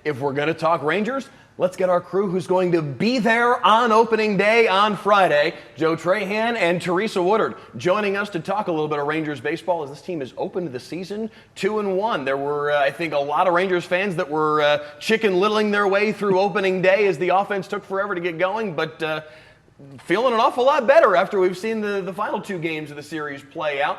if we're going to talk Rangers, let's get our crew who's going to be there on opening day on Friday. Joe Trahan and Teresa Woodard joining us to talk a little bit of Rangers baseball as this team has opened the season 2-1. There were, I think, a lot of Rangers fans that were chicken littling their way through opening day as the offense took forever to get going, but feeling an awful lot better after we've seen the final two games of the series play out.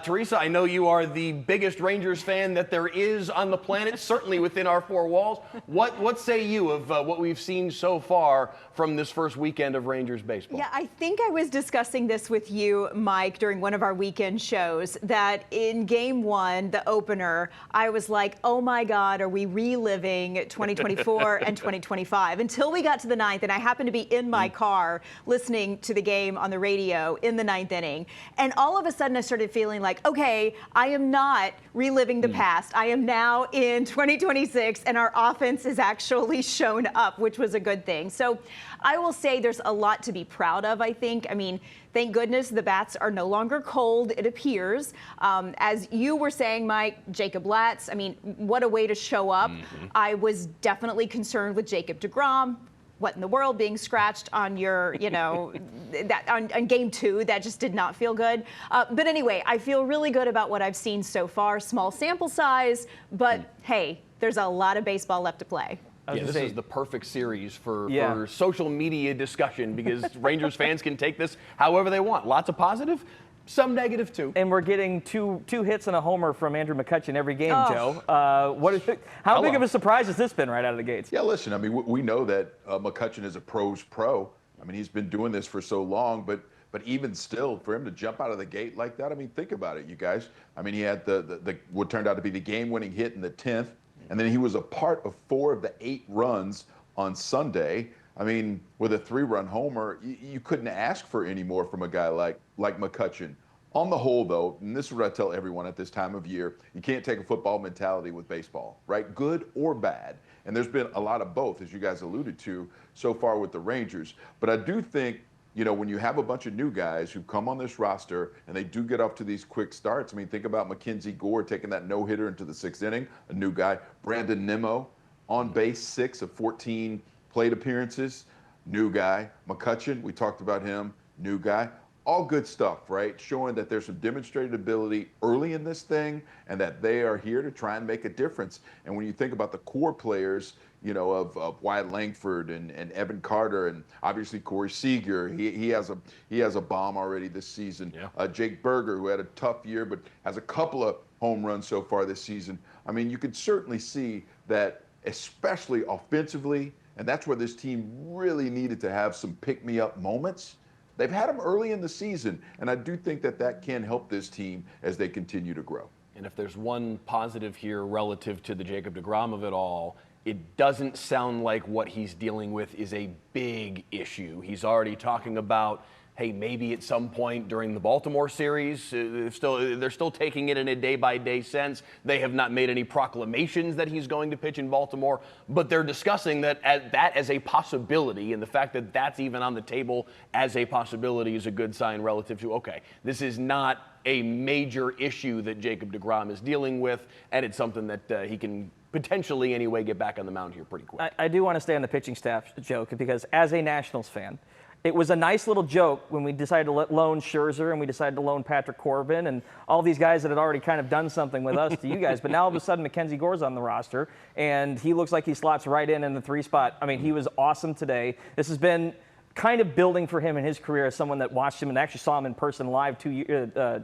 Teresa, I know you are the biggest Rangers fan that there is on the planet, certainly within our four walls. What say you of what we've seen so far from this first weekend of Rangers baseball? Yeah, I think I was discussing this with you, Mike, during one of our weekend shows, that in game one, the opener, I was like, oh my God, are we reliving 2024 and 2025? Until we got to the ninth, and I happened to be in my car listening to the game on the radio in the ninth inning. And all of a sudden I started feeling like, okay, I am not reliving the past. I am now in 2026 and our offense has actually shown up, which was a good thing. So I will say there's a lot to be proud of, I think. I mean, thank goodness the bats are no longer cold, it appears. As you were saying, Mike, Jacob Latz, I mean, what a way to show up. I was definitely concerned with Jacob deGrom. What in the world, being scratched on your, that on game two, that just did not feel good. But anyway, I feel really good about what I've seen so far. Small sample size, but hey, there's a lot of baseball left to play. Yeah, this is the perfect series for social media discussion because Rangers fans can take this however they want. Lots of positive, some negative too. And we're getting two hits and a homer from Andrew McCutchen every game, Joe. How big of a surprise has this been right out of the gates? Yeah, listen, I mean, we know that McCutchen is a pro's pro. I mean, he's been doing this for so long, but even still, for him to jump out of the gate like that, I mean, think about it, you guys. I mean, he had the what turned out to be the game-winning hit in the 10th, and then he was a part of 4 of the 8 runs on Sunday. I mean, with a 3-run homer, you couldn't ask for any more from a guy like McCutchen. On the whole, though, and this is what I tell everyone at this time of year, you can't take a football mentality with baseball, right? Good or bad. And there's been a lot of both, as you guys alluded to, so far with the Rangers. But I do think, when you have a bunch of new guys who come on this roster and they do get off to these quick starts. I mean, think about Mackenzie Gore taking that no-hitter into the 6th inning, a new guy. Brandon Nimmo on base, 6 of 14 plate appearances, new guy. McCutchen, we talked about him, new guy. All good stuff, right? Showing that there's some demonstrated ability early in this thing and that they are here to try and make a difference. And when you think about the core players, of Wyatt Langford and Evan Carter and obviously Corey Seager, he has a bomb already this season. Yeah. Jake Berger, who had a tough year but has a couple of home runs so far this season. I mean, you can certainly see that, especially offensively, and that's where this team really needed to have some pick-me-up moments. They've had them early in the season, and I do think that can help this team as they continue to grow. And if there's one positive here relative to the Jacob deGrom of it all, it doesn't sound like what he's dealing with is a big issue. He's already talking about, hey, maybe at some point during the Baltimore series, they're still taking it in a day-by-day sense. They have not made any proclamations that he's going to pitch in Baltimore, but they're discussing that as a possibility, and the fact that that's even on the table as a possibility is a good sign relative to, okay, this is not a major issue that Jacob deGrom is dealing with, and it's something that he can potentially anyway get back on the mound here pretty quick. I do want to stay on the pitching staff joke because as a Nationals fan, it was a nice little joke when we decided to loan Scherzer and we decided to loan Patrick Corbin and all these guys that had already kind of done something with us to you guys. But now all of a sudden Mackenzie Gore's on the roster and he looks like he slots right in the 3 spot. I mean, he was awesome today. This has been kind of building for him in his career as someone that watched him and actually saw him in person live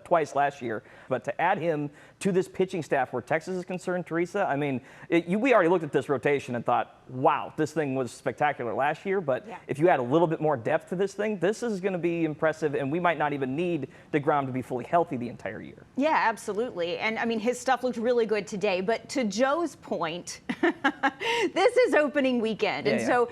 twice last year. But to add him to this pitching staff where Texas is concerned, Teresa, I mean, we already looked at this rotation and thought, wow, this thing was spectacular last year. But if you add a little bit more depth to this thing, this is going to be impressive. And we might not even need deGrom to be fully healthy the entire year. Yeah, absolutely. And I mean, his stuff looked really good today. But to Joe's point, this is opening weekend. And so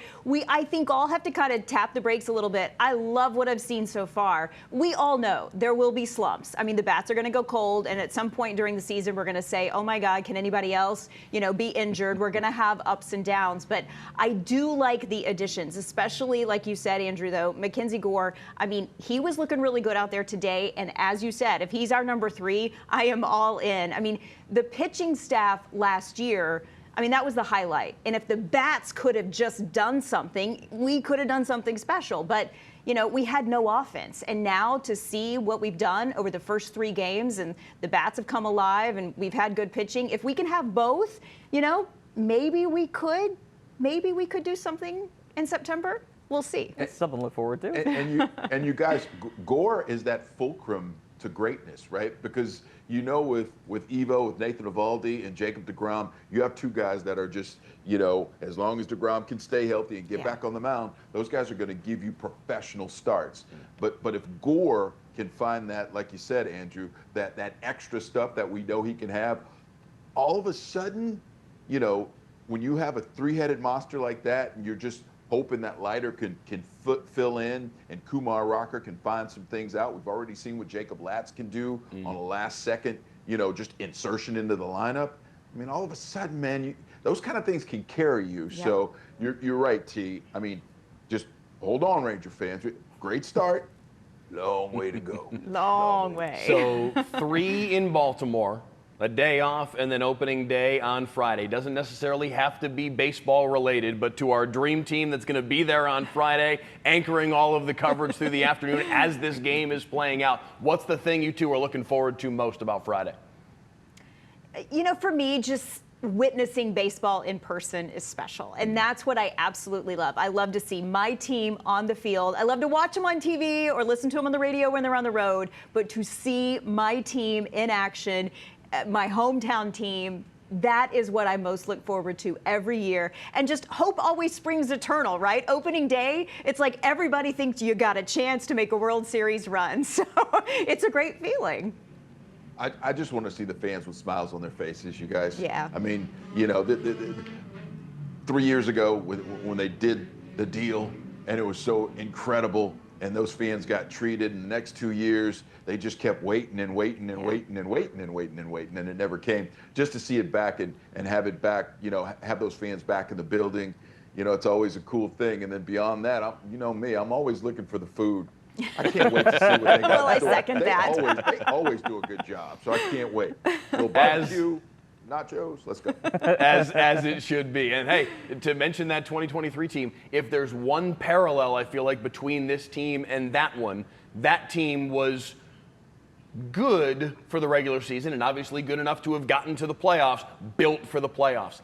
I think all have to kind of tap the brakes a little bit. I love what I've seen so far. We all know there will be slumps. I mean, the bats are going to go cold. And at some point during the season, we're going to say, oh my God, can anybody else, be injured? We're going to have ups and downs. But I do like the additions, especially like you said, Andrew, though, Mackenzie Gore. I mean, he was looking really good out there today. And as you said, if he's our number 3, I am all in. I mean, the pitching staff last year, I mean, that was the highlight. And if the bats could have just done something, we could have done something special. But, you know, we had no offense. And now to see what we've done over the first 3 games, and the bats have come alive and we've had good pitching, if we can have both, you know, maybe we could do something in September. We'll see. It's something to look forward to. And you guys, Gore is that fulcrum to greatness, right? Because you know, with Evo, with Nathan Eovaldi and Jacob deGrom, you have 2 guys that are just, you know, as long as deGrom can stay healthy and get back on the mound, those guys are going to give you professional starts. But if Gore can find that, like you said, Andrew, that extra stuff that we know he can have, all of a sudden, you know, when you have a 3-headed monster like that, and you're just hoping that Leiter can fill in and Kumar Rocker can find some things out. We've already seen what Jacob Latz can do on a last-second, you know, just insertion into the lineup. I mean, all of a sudden, man, those kind of things can carry you. Yeah. So you're right, T. I mean, just hold on, Ranger fans. Great start. Long way to go. Long way. So 3 in Baltimore, a day off, and then opening day on Friday. Doesn't necessarily have to be baseball related, but to our dream team that's going to be there on Friday, anchoring all of the coverage through the afternoon as this game is playing out. What's the thing you 2 are looking forward to most about Friday? You know, for me, just witnessing baseball in person is special. And that's what I absolutely love. I love to see my team on the field. I love to watch them on TV or listen to them on the radio when they're on the road. But to see my team in action, my hometown team, that is what I most look forward to every year. And just hope always springs eternal, right? Opening day, it's like everybody thinks you got a chance to make a World Series run. So it's a great feeling. I just want to see the fans with smiles on their faces, you guys. Yeah. I mean, you know, 3 years ago when they did the deal and it was so incredible and those fans got treated, and the next 2 years they just kept waiting and waiting and waiting and waiting and waiting and waiting, and it never came. Just to see it back and have it back, you know, have those fans back in the building, you know, it's always a cool thing. And then beyond that, you know me, I'm always looking for the food. I can't wait to see what they got. Well, I second that. They always do a good job, so I can't wait. So barbecue, nachos, let's go. As it should be. And hey, to mention that 2023 team, if there's one parallel I feel like between this team and that one, that team was good for the regular season and obviously good enough to have gotten to the playoffs, built for the playoffs.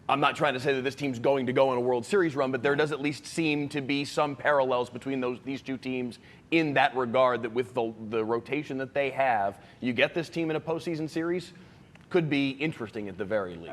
I'm not trying to say that this team's going to go on a World Series run, but there does at least seem to be some parallels between these 2 teams in that regard, that with the rotation that they have, you get this team in a postseason series, could be interesting at the very least.